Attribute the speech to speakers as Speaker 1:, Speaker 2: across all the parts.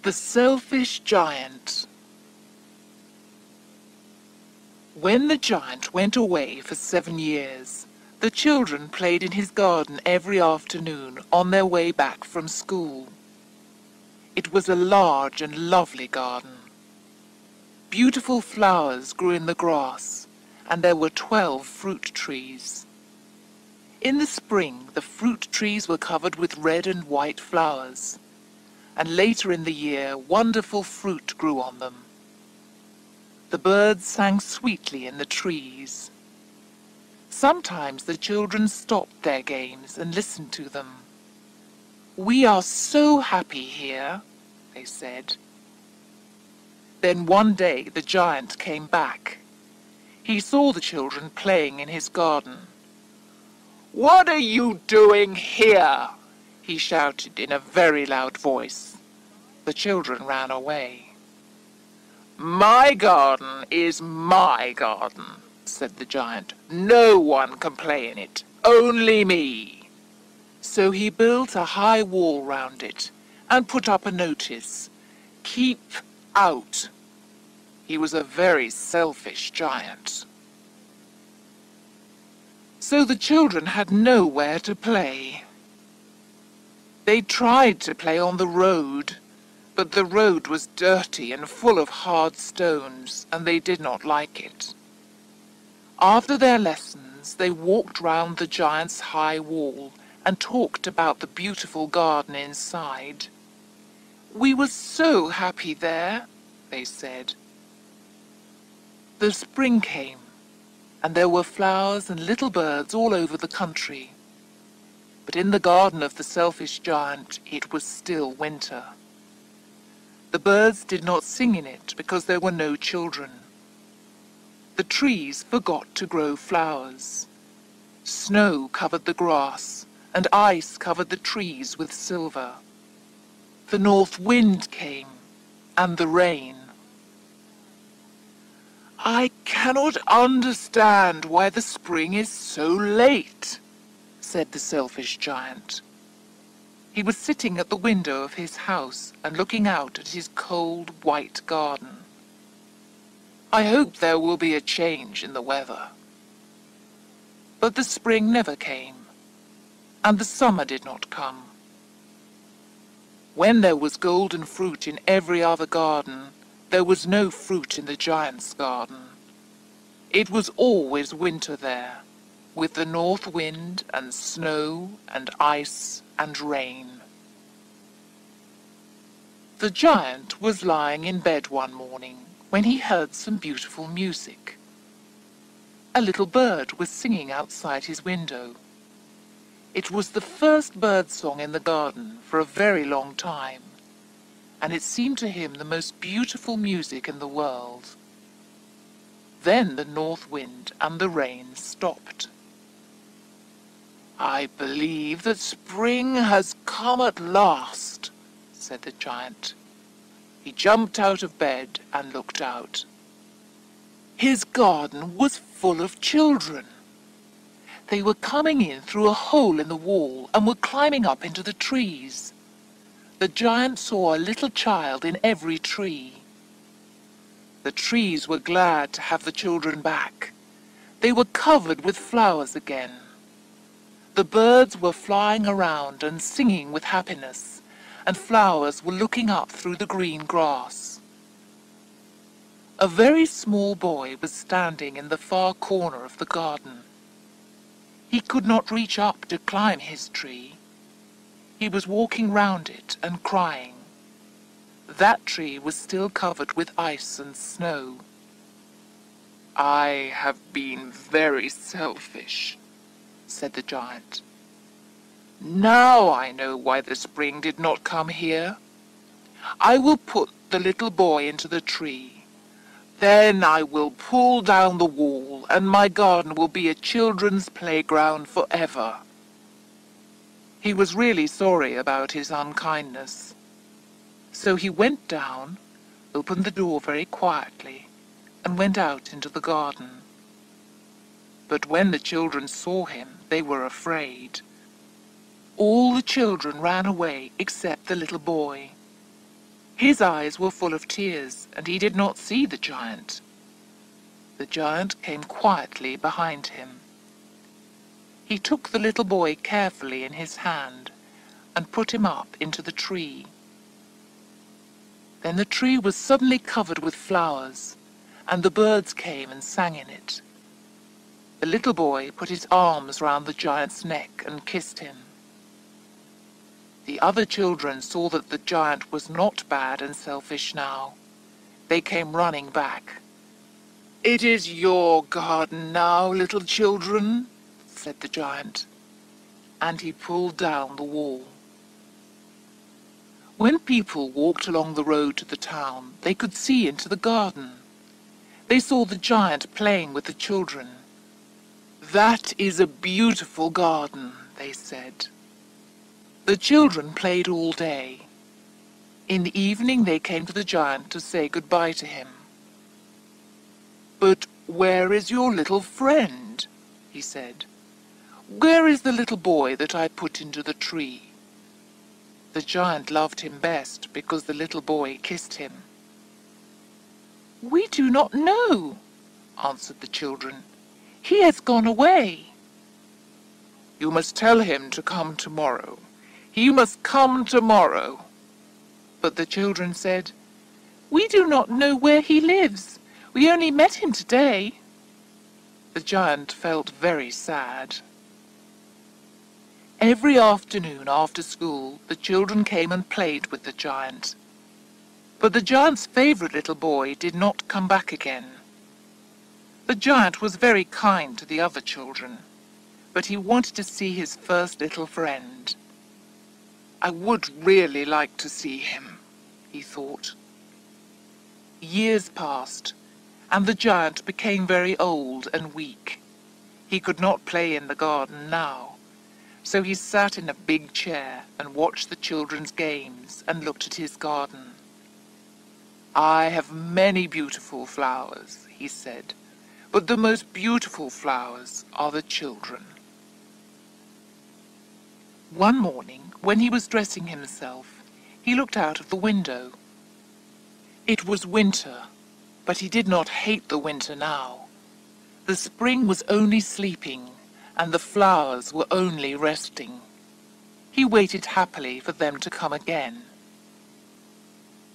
Speaker 1: The Selfish Giant. When the giant went away for 7 years, the children played in his garden every afternoon on their way back from school. It was a large and lovely garden. Beautiful flowers grew in the grass, and there were 12 fruit trees. In the spring, the fruit trees were covered with red and white flowers, and later in the year, wonderful fruit grew on them. The birds sang sweetly in the trees. Sometimes the children stopped their games and listened to them. "We are so happy here," they said. Then one day the giant came back. He saw the children playing in his garden. "What are you doing here?" he shouted in a very loud voice. The children ran away. "My garden is my garden," said the giant. "No one can play in it, only me." So he built a high wall round it and put up a notice, "Keep out." He was a very selfish giant. So the children had nowhere to play. They tried to play on the road, but the road was dirty and full of hard stones, and they did not like it. After their lessons, they walked round the giant's high wall and talked about the beautiful garden inside. "We were so happy there," they said. The spring came, and there were flowers and little birds all over the country. But in the garden of the selfish giant, it was still winter. The birds did not sing in it because there were no children. The trees forgot to grow flowers. Snow covered the grass, and ice covered the trees with silver. The north wind came, and the rain. "I cannot understand why the spring is so late," said the selfish giant. He was sitting at the window of his house and looking out at his cold, white garden. "I hope there will be a change in the weather." But the spring never came, and the summer did not come. When there was golden fruit in every other garden, there was no fruit in the giant's garden. It was always winter there, with the north wind and snow and ice and rain. The giant was lying in bed one morning when he heard some beautiful music. A little bird was singing outside his window. It was the first bird song in the garden for a very long time, and it seemed to him the most beautiful music in the world. Then the north wind and the rain stopped. "I believe that spring has come at last," said the giant. He jumped out of bed and looked out. His garden was full of children. They were coming in through a hole in the wall and were climbing up into the trees. The giant saw a little child in every tree. The trees were glad to have the children back. They were covered with flowers again. The birds were flying around and singing with happiness, and flowers were looking up through the green grass. A very small boy was standing in the far corner of the garden. He could not reach up to climb his tree. He was walking round it and crying. That tree was still covered with ice and snow. "I have been very selfish," said the giant. "Now I know why the spring did not come here. I will put the little boy into the tree. Then I will pull down the wall, and my garden will be a children's playground forever." He was really sorry about his unkindness. So he went down, opened the door very quietly, and went out into the garden. But when the children saw him, they were afraid. All the children ran away except the little boy. His eyes were full of tears, and he did not see the giant. The giant came quietly behind him. He took the little boy carefully in his hand and put him up into the tree. Then the tree was suddenly covered with flowers, and the birds came and sang in it. The little boy put his arms round the giant's neck and kissed him. The other children saw that the giant was not bad and selfish now. They came running back. "It is your garden now, little children," said the giant, and he pulled down the wall. When people walked along the road to the town, they could see into the garden. They saw the giant playing with the children. "That is a beautiful garden," they said. The children played all day. In the evening they came to the giant to say goodbye to him. "But where is your little friend?" he said. "Where is the little boy that I put into the tree?" The giant loved him best because the little boy kissed him. "We do not know," answered the children. "He has gone away." "You must tell him to come tomorrow. He must come tomorrow." But the children said, "We do not know where he lives. We only met him today." The giant felt very sad. Every afternoon after school, the children came and played with the giant. But the giant's favorite little boy did not come back again. The giant was very kind to the other children, but he wanted to see his first little friend. "I would really like to see him," he thought. Years passed, and the giant became very old and weak. He could not play in the garden now, so he sat in a big chair and watched the children's games and looked at his garden. "I have many beautiful flowers," he said, "but the most beautiful flowers are the children." One morning, when he was dressing himself, he looked out of the window. It was winter, but he did not hate the winter now. The spring was only sleeping, and the flowers were only resting. He waited happily for them to come again.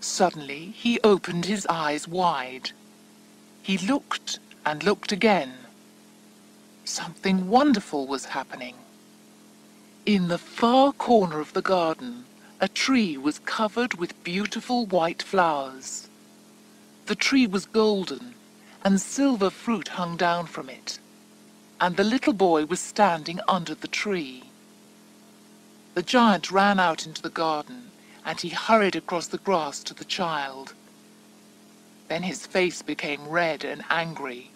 Speaker 1: Suddenly he opened his eyes wide. He looked and looked again. Something wonderful was happening. In the far corner of the garden, a tree was covered with beautiful white flowers. The tree was golden, and silver fruit hung down from it, and the little boy was standing under the tree. The giant ran out into the garden, and he hurried across the grass to the child. Then his face became red and angry.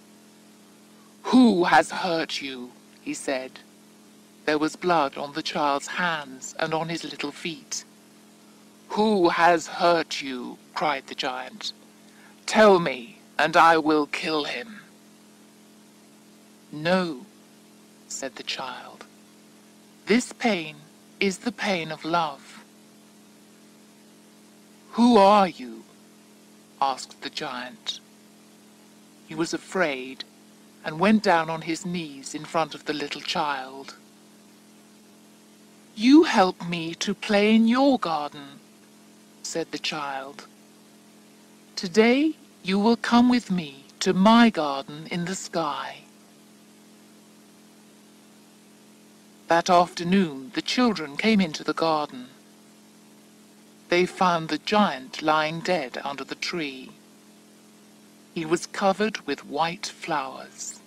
Speaker 1: "Who has hurt you?" he said. There was blood on the child's hands and on his little feet. "Who has hurt you?" cried the giant. "Tell me, and I will kill him." "No," said the child. "This pain is the pain of love." "Who are you?" asked the giant. He was afraid and went down on his knees in front of the little child. "You help me to play in your garden," said the child. "Today you will come with me to my garden in the sky." That afternoon the children came into the garden. They found the giant lying dead under the tree. He was covered with white flowers.